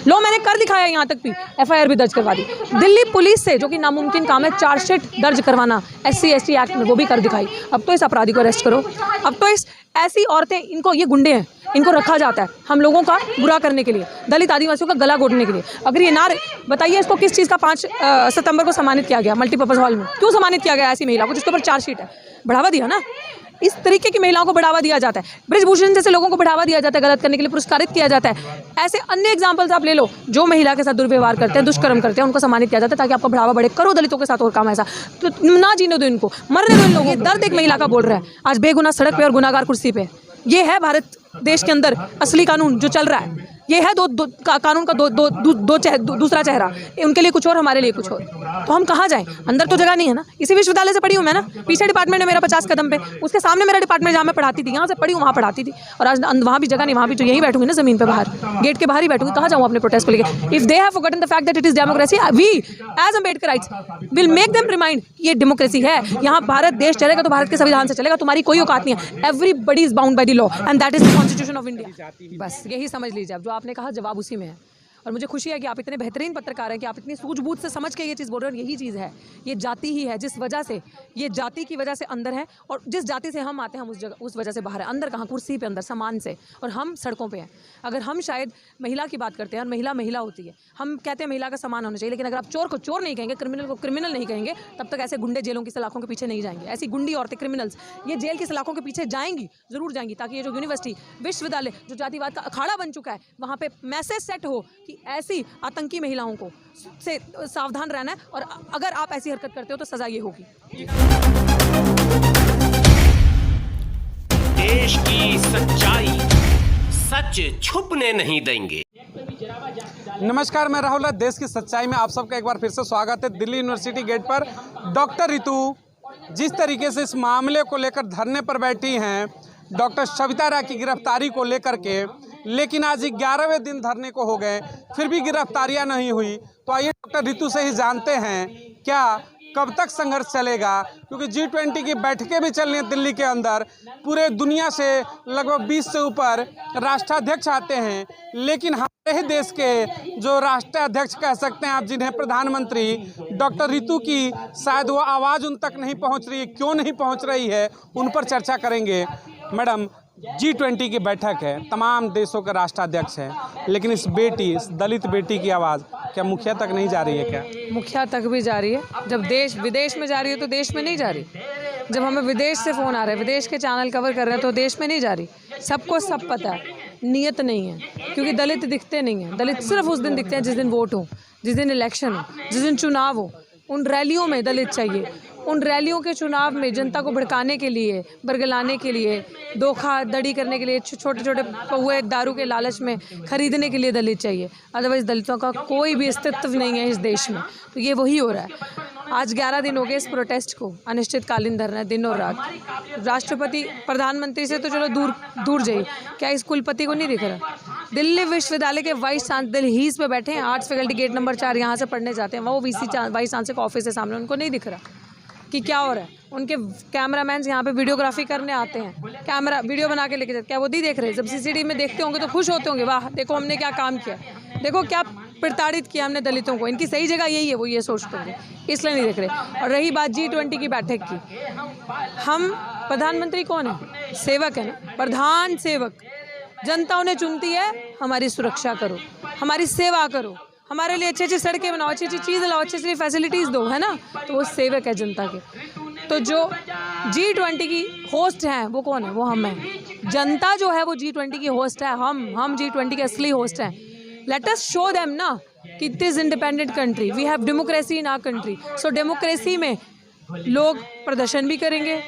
लो मैंने कर दिखाया, यहाँ तक भी FIR भी दर्ज करवा दी। दिल्ली पुलिस से, जो कि नामुमकिन काम है, चार्जशीट दर्ज करवाना SC ST एक्ट में, वो भी कर दिखाई। अब तो इस अपराधी को अरेस्ट करो। अब तो इस ऐसी औरतें, इनको, ये गुंडे हैं, इनको रखा जाता है हम लोगों का बुरा करने के लिए, दलित आदिवासियों का गला घोटने के लिए। अगर ये बताइए इसको किस चीज़ का 5 सितंबर को सम्मानित किया गया मल्टीपर्पज़ हॉल में? क्यों सम्मानित किया गया ऐसी महिला को जिसके ऊपर चार्जशीट है? बढ़ावा दिया ना। इस तरीके की महिलाओं को बढ़ावा दिया जाता है। बृजभूषण जैसे लोगों को बढ़ावा दिया जाता है, गलत करने के लिए पुरस्कारित किया जाता है। ऐसे अन्य एग्जाम्पल्स आप ले लो, जो महिला के साथ दुर्व्यवहार करते हैं, दुष्कर्म करते हैं, उनको सम्मानित किया जाता है ताकि आपका बढ़ावा बढ़े। करो दलितों के साथ और काम ऐसा, तो ना जीने दो इनको, मरने दो इन लोगों को। दर्द एक महिला का बोल रहा है आज, बेगुनाह सड़क पे और गुनाहगार कुर्सी पे। ये है भारत देश के अंदर असली कानून जो चल रहा है। ये है कानून का दूसरा चेहरा, उनके लिए कुछ और, हमारे लिए कुछ और। तो हम कहाँ जाएं? अंदर तो जगह नहीं है ना। इसी विश्वविद्यालय से पढ़ी हूँ मैं ना, पीछे डिपार्टमेंट है मेरा 50 कदम पे, उसके सामने मेरा डिपार्टमेंट जहाँ मैं पढ़ाती थी, यहाँ से पढ़ी हूँ, वहाँ पढ़ाती थी। और आज वहाँ भी जगह नहीं, वहाँ भी तो यहीं बैठूंगी ना, जमीन पे बाहर, गेट के बाहर ही बैठूंगी। कहाँ जाऊँ अपने प्रोटेस्ट को लेकर? If they have forgotten the fact that it is democracy, we as Ambedkarites will make them remind ये डेमोक्रेसी है। यहाँ भारत देश चलेगा तो भारत के संविधान से चलेगा, तुम्हारी कोई औकात नहीं है। Everybody is bound by the law and that is the constitution of India. बस यही समझ लीजिए। अब जो आपने कहा जवाब उसी में है। और मुझे खुशी है कि आप इतने बेहतरीन पत्रकार हैं कि आप इतनी सूझबूझ से समझ के ये चीज़ बोल रहे हैं। यही चीज़ है, ये जाति ही है जिस वजह से, ये जाति की वजह से अंदर है, और जिस जाति से हम आते हैं हम उस वजह से बाहर है। अंदर कहाँ? कुर्सी पे अंदर, सामान से। और हम सड़कों पे हैं। अगर हम शायद महिला की बात करते हैं, और महिला महिला होती है, हम कहते हैं महिला का सम्मान होना चाहिए, लेकिन अगर आप चोर को चोर नहीं कहेंगे, क्रिमिनल को क्रिमिनल नहीं कहेंगे, तब तक ऐसे गुंडे जेलों की सलाखों के पीछे नहीं जाएंगे। ऐसी गुंडी औरतें, क्रिमिनल्स, ये जेल की सलाखों के पीछे जाएंगी, जरूर जाएंगी, ताकि ये जो यूनिवर्सिटी, विश्वविद्यालय, जो जातिवाद का अखाड़ा बन चुका है, वहाँ पे मैसेज सेट हो कि ऐसी आतंकी महिलाओं को से सावधान रहना है, और अगर आप ऐसी हरकत करते हो तो सजा ये होगी। देश की सच्चाई, सच छुपने नहीं देंगे। नमस्कार, मैं राहुल। देश की सच्चाई में आप सबका एक बार फिर से स्वागत है। दिल्ली यूनिवर्सिटी गेट पर डॉक्टर रितु जिस तरीके से इस मामले को लेकर धरने पर बैठी हैं, डॉक्टर सविता राय की गिरफ्तारी को लेकर के, लेकिन आज 11वें दिन धरने को हो गए, फिर भी गिरफ्तारियां नहीं हुई। तो आइए डॉक्टर रितु से ही जानते हैं क्या कब तक संघर्ष चलेगा, क्योंकि G20 की बैठकें भी चल रही हैं दिल्ली के अंदर। पूरे दुनिया से लगभग 20 से ऊपर राष्ट्राध्यक्ष आते हैं, लेकिन हमारे ही देश के जो राष्ट्राध्यक्ष कह सकते हैं आप, जिन्हें प्रधानमंत्री, डॉक्टर रितु की शायद वो आवाज़ उन तक नहीं पहुंच रही है। क्यों नहीं पहुंच रही है, उन पर चर्चा करेंगे। मैडम, G20 की बैठक है, तमाम देशों के राष्ट्राध्यक्ष हैं, लेकिन इस दलित बेटी की आवाज़ क्या मुखिया तक नहीं जा रही है? क्या मुखिया तक भी जा रही है? जब देश विदेश में जा रही है तो देश में नहीं जा रही। जब हमें विदेश से फ़ोन आ रहा है, विदेश के चैनल कवर कर रहे हैं, तो देश में नहीं जा रही। सबको सब पता है, नियत नहीं है, क्योंकि दलित दिखते नहीं हैं। दलित सिर्फ उस दिन दिखते हैं जिस दिन वोट हो, जिस दिन इलेक्शन हो, जिस दिन चुनाव हो। उन रैलियों में दलित चाहिए। उन रैलियों के चुनाव में जनता को भड़काने के लिए, बरगलाने के लिए, धोखाधड़ी करने के लिए, छोटे छोटे पौए दारू के लालच में खरीदने के लिए दलित चाहिए। अदरवाइज़ दलितों का कोई भी अस्तित्व नहीं है इस देश में। तो ये वही हो रहा है। आज 11 दिन हो गए इस प्रोटेस्ट को, अनिश्चितकालीन धरना, दिन और रात। राष्ट्रपति, प्रधानमंत्री से तो चलो दूर जाइए, क्या इस कुलपति को नहीं दिख रहा? दिल्ली विश्वविद्यालय के वाइस चांसलर हीज पे बैठे हैं, आर्ट्स फैकल्टी गेट नंबर 4 यहाँ से पढ़ने जाते हैं, वो वाइस चांसलर का ऑफिस है सामने, उनको नहीं दिख रहा कि क्या हो रहा है। उनके कैमरामैन यहाँ पे वीडियोग्राफी करने आते हैं, कैमरा वीडियो बना के लेके जाते, क्या वो नहीं देख रहे? जब CCTV में देखते होंगे तो खुश होते होंगे, वाह देखो हमने क्या काम किया, देखो क्या प्रताड़ित किया हमने दलितों को, इनकी सही जगह यही है, वो ये सोचते होंगे, इसलिए नहीं देख रहे। और रही बात G20 की बैठक की, हम, प्रधानमंत्री कौन है? सेवक है ना, प्रधान सेवक। जनता उन्हें चुनती है, हमारी सुरक्षा करो, हमारी सेवा करो, हमारे लिए अच्छी अच्छी सड़कें बनाओ, अच्छी अच्छी चीज़ लाओ, अच्छी अच्छी फैसिलिटीज़ दो, है ना। तो वो सेवक है जनता के। तो जो G20 की होस्ट हैं वो कौन है? वो हम हैं। जनता जो है वो G20 की होस्ट है, हम G20 के असली होस्ट हैं। लेट अस शो देम ना कि it is independent country, we have democracy in our country. So democracy में लोग प्रदर्शन भी करेंगे,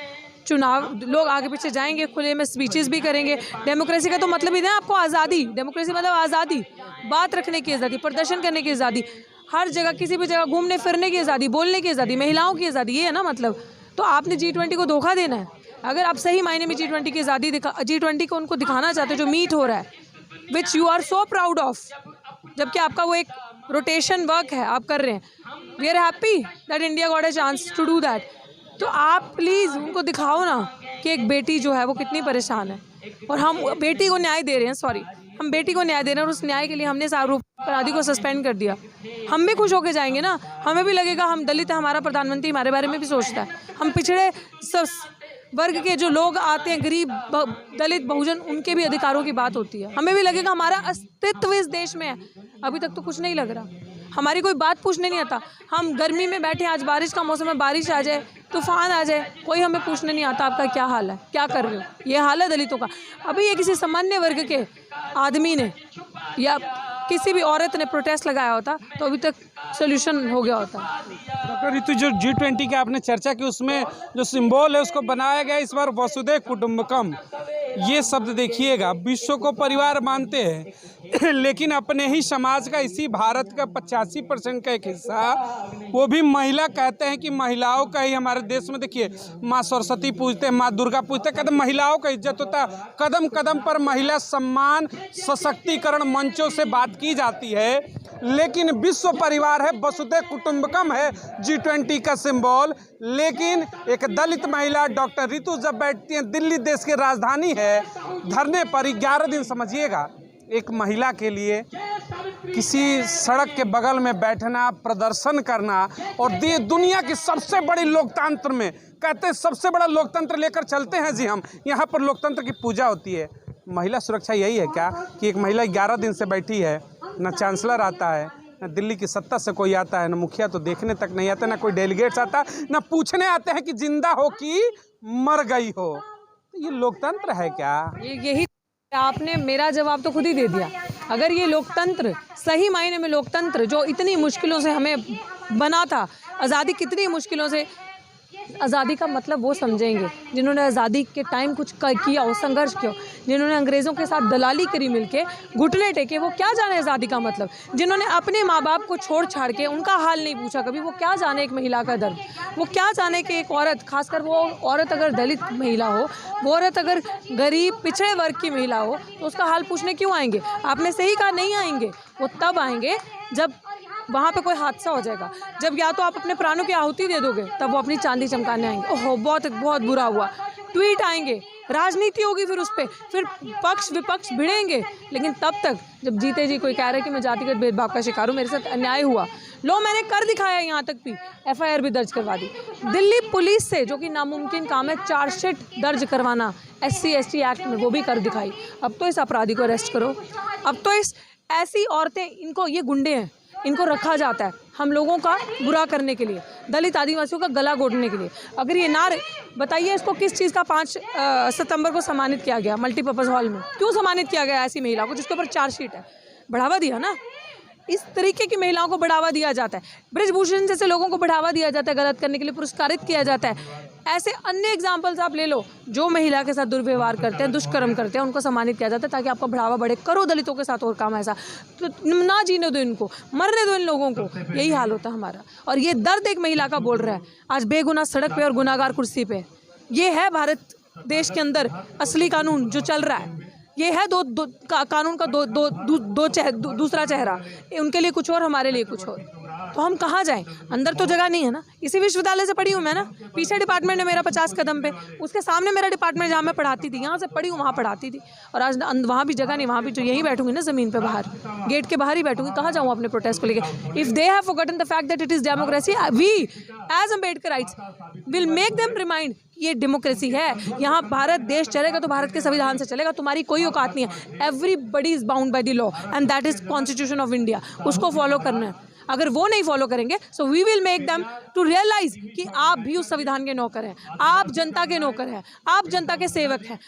चुनाव, लोग आगे पीछे जाएंगे, खुले में स्पीचेस भी करेंगे। डेमोक्रेसी का तो मतलब ही है आपको आज़ादी। डेमोक्रेसी मतलब आज़ादी, बात रखने की आज़ादी, प्रदर्शन करने की आज़ादी, हर जगह किसी भी जगह घूमने फिरने की आज़ादी, बोलने की आज़ादी, महिलाओं की आज़ादी, ये है ना मतलब। तो आपने G20 को धोखा देना है। अगर आप सही मायने में G20 की आज़ादी G20 को उनको दिखाना चाहते हो, जो मीट हो रहा है, which you are so proud of, जबकि आपका वो एक रोटेशन वर्क है, आप कर रहे हैं, we are happy that India got a chance to do that. तो आप प्लीज़ उनको दिखाओ ना कि एक बेटी जो है वो कितनी परेशान है, और हम बेटी को न्याय दे रहे हैं। सॉरी, हम बेटी को न्याय दे रहे हैं और उस न्याय के लिए हमने इस आरोप अपराधी को सस्पेंड कर दिया। हम भी खुश होके जाएंगे ना, हमें भी लगेगा हम दलित हैं, हमारा प्रधानमंत्री हमारे बारे में भी सोचता है। हम पिछड़े वर्ग के जो लोग आते हैं, गरीब दलित बहुजन, उनके भी अधिकारों की बात होती है। हमें भी लगेगा हमारा अस्तित्व इस देश में है। अभी तक तो कुछ नहीं लग रहा, हमारी कोई बात पूछने नहीं आता। हम गर्मी में बैठे, आज बारिश का मौसम है, बारिश आ जाए, तूफान आ जाए, कोई हमें पूछने नहीं आता आपका क्या हाल है, क्या कर रहे हो। ये हाल है दलितों का। अभी ये किसी सामान्य वर्ग के आदमी ने या किसी भी औरत ने प्रोटेस्ट लगाया होता तो अभी तक सोल्यूशन हो गया होता। डॉक्टर रितु, जो G20 की आपने चर्चा की, उसमें जो सिंबल है उसको बनाया गया इस बार वसुधैव कुटुंबकम। ये शब्द देखिएगा, विश्व को परिवार मानते हैं लेकिन अपने ही समाज का, इसी भारत का 85% का एक हिस्सा, वो भी महिला कहते हैं कि महिलाओं का ही हमारे देश में, देखिए माँ सरस्वती पूजते हैं, माँ दुर्गा पूजते हैं, कदम महिलाओं का इज्जत होता है। कदम कदम पर महिला सम्मान, सशक्तिकरण मंचों से बात की जाती है, लेकिन विश्व परिवार है, वसुधैव कुटुंबकम है G20 का सिंबल। लेकिन एक दलित महिला डॉक्टर रितु जब बैठती हैं, दिल्ली देश की राजधानी है, धरने पर 11 दिन, समझिएगा एक महिला के लिए किसी सड़क के बगल में बैठना, प्रदर्शन करना, और दुनिया की सबसे बड़ी लोकतंत्र में, कहते हैं सबसे बड़ा लोकतंत्र लेकर चलते हैं जी हम, यहाँ पर लोकतंत्र की पूजा होती है। महिला सुरक्षा यही है क्या कि एक महिला 11 दिन से बैठी है, न चांसलर आता है, न दिल्ली की सत्ता से कोई आता है, न मुखिया तो देखने तक नहीं आता, न कोई डेलीगेट्स आता, न पूछने आते हैं कि जिंदा हो कि मर गई हो। तो ये लोकतंत्र है क्या? यही आपने मेरा जवाब तो खुद ही दे दिया। अगर ये लोकतंत्र, सही मायने में लोकतंत्र, जो इतनी मुश्किलों से हमें बना था, आज़ादी कितनी मुश्किलों से, आज़ादी का मतलब वो समझेंगे जिन्होंने आज़ादी के टाइम कुछ किया हो, संघर्ष किया हो, जिन्होंने अंग्रेज़ों के साथ दलाली करी मिलके, घुटने टेके, वो क्या जाने आज़ादी का मतलब। जिन्होंने अपने माँ बाप को छोड़ छाड़ के उनका हाल नहीं पूछा कभी, वो क्या जाने एक महिला का दर्द। वो क्या जाने कि एक औरत, खासकर वो औरत अगर दलित महिला हो, वो औरत अगर गरीब पिछड़े वर्ग की महिला हो, तो उसका हाल पूछने क्यों आएंगे। आपने सही कहा, नहीं आएंगे। वो तब आएंगे जब वहाँ पे कोई हादसा हो जाएगा, जब या तो आप अपने प्राणों की आहुति दे दोगे, तब वो अपनी चांदी चमकाने आएंगे। ओहो बहुत बहुत बुरा हुआ, ट्वीट आएंगे, राजनीति होगी, फिर उस पर फिर पक्ष विपक्ष भिड़ेंगे। लेकिन तब तक जब जीते जी कोई कह रहा है कि मैं जातिगत भेदभाव का शिकार हूँ, मेरे साथ अन्याय हुआ, लो मैंने कर दिखाया, यहाँ तक भी FIR भी दर्ज करवा दी दिल्ली पुलिस से, जो कि नामुमकिन काम है, चार्जशीट दर्ज करवाना SC ST एक्ट में, वो भी कर दिखाई। अब तो इस अपराधी को अरेस्ट करो। अब तो इस ऐसी औरतें, इनको, ये गुंडे हैं, इनको रखा जाता है हम लोगों का बुरा करने के लिए, दलित आदिवासियों का गला घोटने के लिए। अगर ये ना, बताइए इसको किस चीज़ का 5 सितंबर को सम्मानित किया गया मल्टीपर्पज़ हॉल में, क्यों सम्मानित किया गया ऐसी महिला को जिसके ऊपर चार्जशीट है? बढ़ावा दिया ना। इस तरीके की महिलाओं को बढ़ावा दिया जाता है, ब्रिजभूषण जैसे लोगों को बढ़ावा दिया जाता है, गलत करने के लिए पुरस्कारित किया जाता है। ऐसे अन्य एग्जाम्पल्स आप ले लो, जो महिला के साथ दुर्व्यवहार करते हैं, दुष्कर्म करते हैं, उनको सम्मानित किया जाता है ताकि आपका बढ़ावा बढ़े। करो दलितों के साथ और काम ऐसा, तो ना जीने दो इनको, मरने दो इन लोगों को। यही हाल होता है हमारा। और ये दर्द एक महिला का बोल रहा है आज बेगुनाह सड़क पे और गुनाहगार कुर्सी पे। ये है भारत देश के अंदर असली कानून जो चल रहा है। ये है कानून का दूसरा चेहरा, उनके लिए कुछ और, हमारे लिए कुछ और। तो हम कहाँ जाएं? अंदर तो जगह नहीं है ना। इसी विश्वविद्यालय से पढ़ी हूँ मैं ना, पीछे डिपार्टमेंट है मेरा 50 कदम पे, उसके सामने मेरा डिपार्टमेंट जहाँ मैं पढ़ाती थी, यहाँ से पढ़ी हूँ, वहाँ पढ़ाती थी। और आज वहाँ भी जगह नहीं, वहाँ भी जो यहीं बैठूंगी ना ज़मीन पे बाहर, गेट के बाहर ही बैठूंगी। कहाँ जाऊँ अपने प्रोटेस्ट को लेकर? If they have forgotten the fact that it is democracy, we as Ambedkarites will make them remind ये डेमोक्रेसी है। यहाँ भारत देश चलेगा तो भारत के संविधान से चलेगा, तुम्हारी कोई औकात नहीं है। Everybody is bound by the law and that is constitution of India. उसको फॉलो करना है। अगर वो नहीं फॉलो करेंगे so we will make them to realise कि आप भी उस संविधान के नौकर हैं, आप जनता के नौकर हैं, आप जनता के सेवक हैं।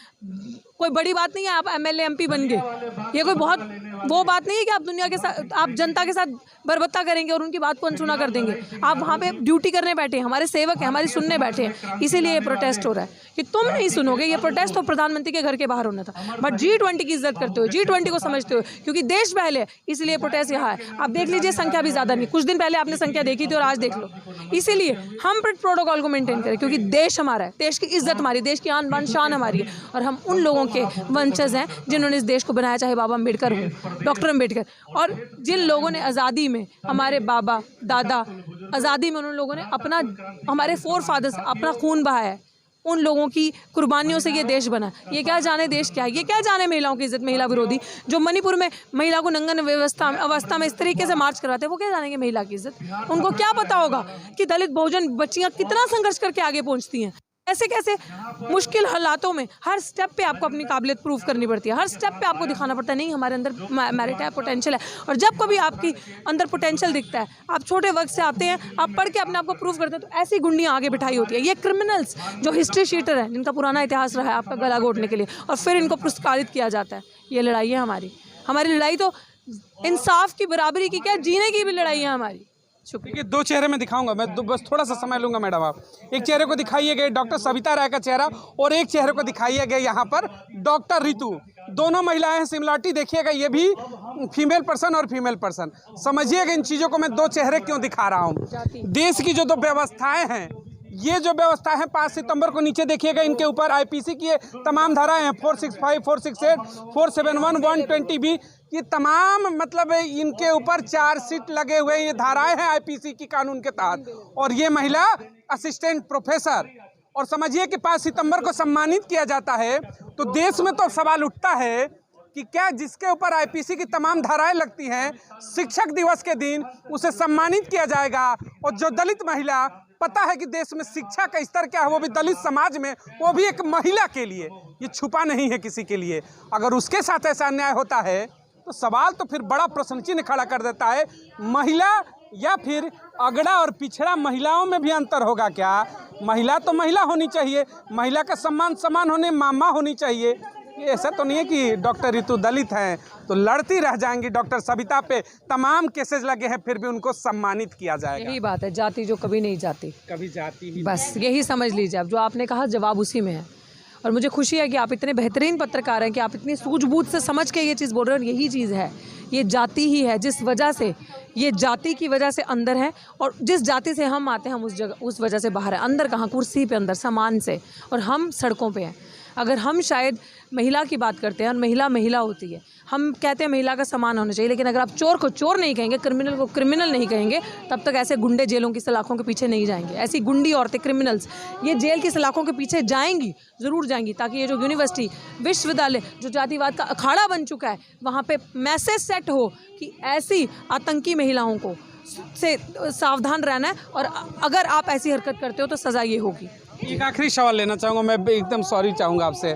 कोई बड़ी बात नहीं है आप MLA MP बन गए, ये कोई बहुत वो बात नहीं है कि आप दुनिया के साथ, आप जनता के साथ बरबत्ता करेंगे और उनकी बात को अनसुना कर देंगे। आप वहाँ पे ड्यूटी करने बैठे हैं, हमारे सेवक हैं, हमारी सुनने बैठे हैं। इसीलिए ये प्रोटेस्ट हो रहा है कि तुम नहीं सुनोगे। ये प्रोटेस्ट तो प्रधानमंत्री के घर के बाहर होना था, बट G20 की इज्जत करते हो, G20 को समझते हो, क्योंकि देश पहले, इसलिए प्रोटेस्ट यहाँ है। आप देख लीजिए संख्या भी ज़्यादा नहीं, कुछ दिन पहले आपने संख्या देखी थी और आज देख लो। इसीलिए हम प्रोटोकॉल को मेंटेन करें, क्योंकि देश हमारा है, देश की इज्जत हमारी, देश की आन बान शान हमारी है। और हम उन लोगों के वंशज हैं जिन्होंने इस देश को बनाया, चाहे बाबा अम्बेडकर हो, डॉक्टर अम्बेडकर, और जिन लोगों ने आज़ादी में, हमारे बाबा दादा आज़ादी में, उन लोगों ने अपना, हमारे फोर फादर्स अपना खून बहाया है। उन लोगों की कुर्बानियों से ये देश बना। ये क्या जाने देश क्या है, ये क्या जाने महिलाओं की इज्जत, महिला विरोधी जो मणिपुर में महिला को नंगन अवस्था में इस तरीके से मार्च करवाते हैं, वो क्या जानेंगे महिला की इज्जत। उनको क्या पता होगा कि दलित बहुजन बच्चियां कितना संघर्ष करके आगे पहुंचती हैं, कैसे कैसे मुश्किल हालातों में हर स्टेप पे आपको अपनी काबिलियत प्रूव करनी पड़ती है, हर स्टेप पे आपको दिखाना पड़ता है नहीं हमारे अंदर मेरिट है, पोटेंशियल है। और जब कभी आपकी अंदर पोटेंशियल दिखता है, आप छोटे वर्ग से आते हैं, आप पढ़ के अपने आप को प्रूव करते हैं, तो ऐसी गुंडियां आगे बिठाई होती है। ये क्रिमिनल्स जो हिस्ट्री शीटर है, जिनका पुराना इतिहास रहा है आपका गला घोटने के लिए, और फिर इनको पुरस्कारित किया जाता है। ये लड़ाई है हमारी लड़ाई तो इंसाफ की, बराबरी की, क्या जीने की भी लड़ाई है हमारी। देखिए, दो चेहरे में दिखाऊंगा मैं, बस थोड़ा सा समय लूंगा मैडम। आप एक चेहरे को दिखाइए गए डॉक्टर सविता राय का चेहरा, और एक चेहरे को दिखाइए गए यहाँ पर डॉक्टर रितु। दोनों महिलाएं हैं, सिमिलरिटी देखिएगा, ये भी फीमेल पर्सन और फीमेल पर्सन। समझिएगा इन चीज़ों को मैं दो चेहरे क्यों दिखा रहा हूँ। देश की जो दो व्यवस्थाएं हैं, ये जो व्यवस्था है 5 सितंबर को नीचे देखिएगा, इनके ऊपर आईपीसी की तमाम धाराएं हैं, 465, 468, 471, 120B, ये तमाम मतलब इनके ऊपर चार्जशीट लगे हुए ये धाराएं हैं आईपीसी की कानून के तहत। और ये महिला असिस्टेंट प्रोफेसर, और समझिए कि 5 सितंबर को सम्मानित किया जाता है, तो देश में तो सवाल उठता है कि क्या जिसके ऊपर आईपीसी की तमाम धाराएं लगती हैं, शिक्षक दिवस के दिन उसे सम्मानित किया जाएगा। और जो दलित महिला, पता है कि देश में शिक्षा का स्तर क्या है, वो भी दलित समाज में, वो भी एक महिला के लिए, ये छुपा नहीं है किसी के लिए। अगर उसके साथ ऐसा अन्याय होता है तो सवाल तो फिर बड़ा प्रश्न चिन्ह खड़ा कर देता है। महिला या फिर अगड़ा और पिछड़ा महिलाओं में भी अंतर होगा क्या? महिला तो महिला होनी चाहिए, महिला का सम्मान समान होने मामा होनी चाहिए। ये ऐसा तो नहीं है कि डॉक्टर रितु दलित हैं तो लड़ती रह जाएंगी। डॉक्टर सविता पे तमाम केसेस लगे हैं, फिर भी उनको सम्मानित किया जाएगा। यही बात है, जाति जो कभी नहीं जाती, कभी जाती ही बस यही समझ लीजिए। अब जो आपने कहा जवाब उसी में है। और मुझे खुशी है कि आप इतने बेहतरीन पत्रकार हैं कि आप इतनी सूझबूझ से समझ के ये चीज़ बोल रहे हैं। और यही चीज़ है, ये जाति ही है जिस वजह से, ये जाति की वजह से अंदर है, और जिस जाति से हम आते हैं हम उस वजह से बाहर है। अंदर कहाँ, कुर्सी पे अंदर, सामान से, और हम सड़कों पे हैं। अगर हम शायद महिला की बात करते हैं और महिला होती है, हम कहते हैं महिला का सम्मान होना चाहिए, लेकिन अगर आप चोर को चोर नहीं कहेंगे, क्रिमिनल को क्रिमिनल नहीं कहेंगे, तब तक ऐसे गुंडे जेलों की सलाखों के पीछे नहीं जाएंगे। ऐसी गुंडी औरतें, क्रिमिनल्स, ये जेल की सलाखों के पीछे जाएंगी, ज़रूर जाएंगी, ताकि ये जो यूनिवर्सिटी, विश्वविद्यालय जो जातिवाद का अखाड़ा बन चुका है, वहाँ पे मैसेज सेट हो कि ऐसी आतंकी महिलाओं को से सावधान रहना है, और अगर आप ऐसी हरकत करते हो तो सज़ा ये होगी। एक आखिरी सवाल लेना चाहूँगा मैं, एकदम सॉरी चाहूँगा आपसे।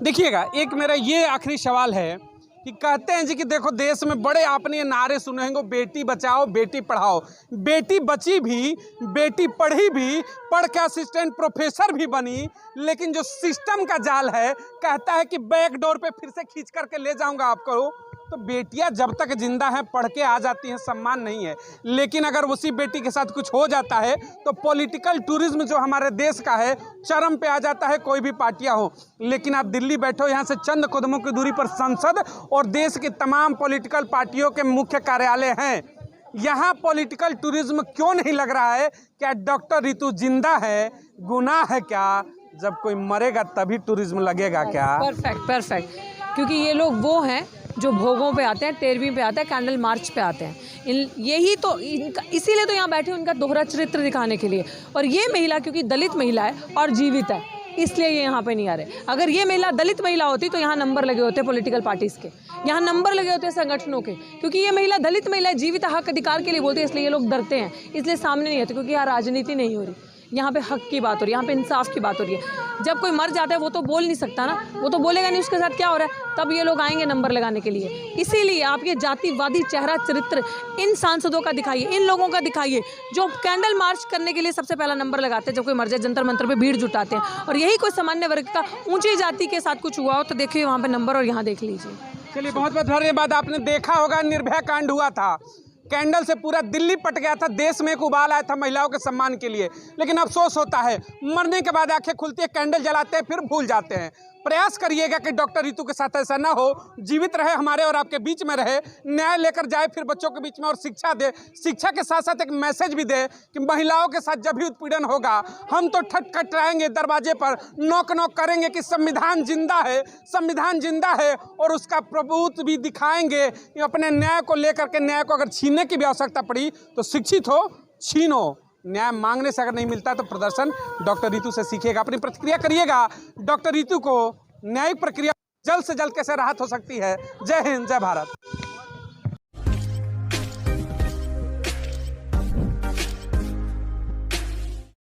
देखिएगा, एक मेरा ये आखिरी सवाल है कि कहते हैं जी कि देखो देश में बड़े आपने ये नारे सुने होंगे, बेटी बचाओ बेटी पढ़ाओ। बेटी बची भी, बेटी पढ़ी भी, पढ़ के असिस्टेंट प्रोफेसर भी बनी, लेकिन जो सिस्टम का जाल है कहता है कि बैक डोर पे फिर से खींच करके ले जाऊंगा आपको। तो बेटियां जब तक जिंदा हैं पढ़ के आ जाती हैं, सम्मान नहीं है। लेकिन अगर उसी बेटी के साथ कुछ हो जाता है तो पॉलिटिकल टूरिज्म जो हमारे देश का है चरम पे आ जाता है, कोई भी पार्टियां हो। लेकिन आप दिल्ली बैठो, यहाँ से चंद कदमों की दूरी पर संसद और देश की तमाम पॉलिटिकल पार्टियों के मुख्य कार्यालय हैं। यहाँ पॉलिटिकल टूरिज्म क्यों नहीं लग रहा है? क्या डॉक्टर रितु जिंदा है? गुनाह है क्या? जब कोई मरेगा तभी टूरिज्म लगेगा क्या? परफेक्ट। क्योंकि ये लोग वो हैं जो भोगों पे आते हैं, 13वीं पे आते हैं, कैंडल मार्च पे आते हैं। यही तो इसीलिए तो यहाँ बैठे उनका दोहरा चरित्र दिखाने के लिए। और ये महिला क्योंकि दलित महिला है और जीवित है, इसलिए ये यहाँ पे नहीं आ रहे। अगर ये महिला दलित महिला होती तो यहाँ नंबर लगे होते पॉलिटिकल पार्टीज़ के, यहाँ नंबर लगे होते संगठनों के। क्योंकि ये महिला दलित महिला है, जीवित हक अधिकार के लिए बोलती है, इसलिए ये लोग डरते हैं, इसलिए सामने नहीं आते। क्योंकि यहाँ राजनीति नहीं हो रही, यहाँ पे हक की बात हो रही है, यहाँ पे इंसाफ की बात हो रही है। जब कोई मर जाता है वो तो बोल नहीं सकता ना, वो तो बोलेगा नहीं उसके साथ क्या हो रहा है, तब ये लोग आएंगे नंबर लगाने के लिए। इसीलिए आप ये जातिवादी चेहरा चरित्र इन सांसदों का दिखाइए, इन लोगों का दिखाइए जो कैंडल मार्च करने के लिए सबसे पहला नंबर लगाते हैं जब कोई मर जाए, जंतर मंतर पे भीड़ जुटाते हैं। और यही कोई सामान्य वर्ग का ऊंची जाति के साथ कुछ हुआ हो तो देखिए वहाँ पे नंबर, और यहाँ देख लीजिए। चलिए, बहुत बहुत धन्यवाद। आपने देखा होगा निर्भया कांड हुआ था, कैंडल से पूरा दिल्ली पट गया था, देश में एक उबाल आया था महिलाओं के सम्मान के लिए। लेकिन अफसोस होता है, मरने के बाद आंखें खुलती है, कैंडल जलाते हैं, फिर भूल जाते हैं। प्रयास करिएगा कि डॉक्टर रितु के साथ ऐसा ना हो, जीवित रहे, हमारे और आपके बीच में रहे, न्याय लेकर जाए फिर बच्चों के बीच में, और शिक्षा दे। शिक्षा के साथ साथ एक मैसेज भी दे कि महिलाओं के साथ जब भी उत्पीड़न होगा हम तो खटखटाएंगे दरवाजे पर, नॉक नॉक करेंगे कि संविधान जिंदा है, संविधान जिंदा है, और उसका प्रभुत्व भी दिखाएंगे। अपने न्याय को लेकर के, न्याय को अगर छीनने की भी आवश्यकता पड़ी तो शिक्षित हो, छीनो, न्याय मांगने से अगर नहीं मिलता है तो प्रदर्शन डॉक्टर रितु से सीखिएगा, अपनी प्रतिक्रिया करिएगा। डॉक्टर रितु को न्यायिक प्रक्रिया जल्द से जल्द कैसे राहत हो सकती है। जय हिंद, जय भारत।